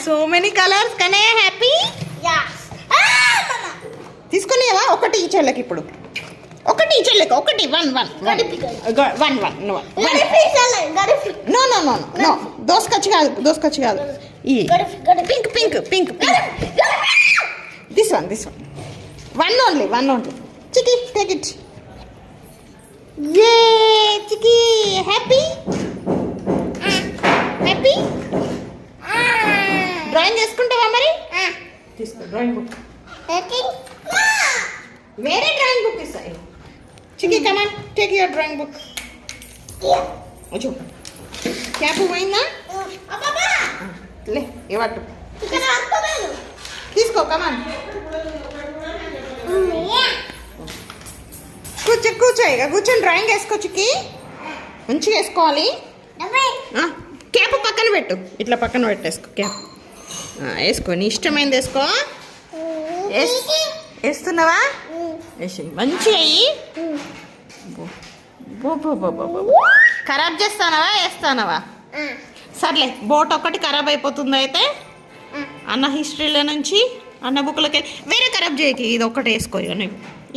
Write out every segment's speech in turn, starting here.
So many colours. Kanayya happy? తీసుకునేవా? ఒకటి ఈ చెల్లెకి ఇప్పుడు, ఒకటి ఈ చెల్లెకి, ఒకటి 1 నో నో నో నో, దోసకచ్చి కాదు, దోసకచ్చి కాదు. ఈ pink pink pink pink, this one one only Chiki, take it. ఏ చికి హ్యాపీ? హ్యాపీ? డ్రాయింగ్ చేసుకుంటావా మరి? తీసుకో డ్రాయింగ్ బుక్. వేరే డ్రాయింగ్ బుక్ ఇస్తాయి. Chiki come on, take your drawing book. వచ్చో క్యాప్ పోయిందా? లే ఇవ్వట్టు, తీసుకో కమాన్. కూర్చో ఇక కూర్చొని డ్రాయింగ్ వేసుకో చికి, మంచిగా వేసుకోవాలి. క్యాప్ పక్కన పెట్టు, ఇట్లా పక్కన పెట్టేసుకో క్యాప్. వేసుకో, నీ ఇష్టమైంది వేసుకో. వేస్తున్నావా? వేసి మంచిగా అయ్యి. ఖరాబ్ చేస్తానవా వేస్తానవా? సర్లే, బోట్ ఒకటి ఖరాబ్ అయిపోతుంది. అయితే అన్న హిస్టరీలో నుంచి అన్న బుక్లకి వేరే ఖరాబ్ చేయకి, ఇది ఒక్కటి వేసుకో.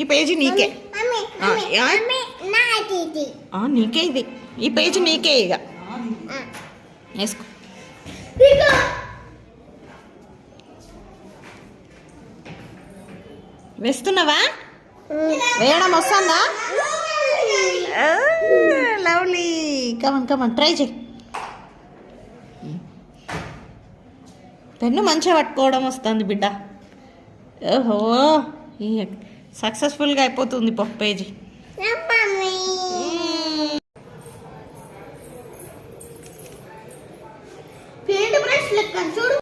ఈ పేజీ నీకే, నీకే ఇది, ఈ పేజీ నీకే ఇక వేసుకో. వేస్తున్నావా? వేయడం వస్తుందా? లవ్లీ, కమన్ ట్రై చేయి. పెన్ను మంచిగా పట్టుకోవడం వస్తుంది బిడ్డ. ఓహో, సక్సెస్ఫుల్గా అయిపోతుంది పేజీ.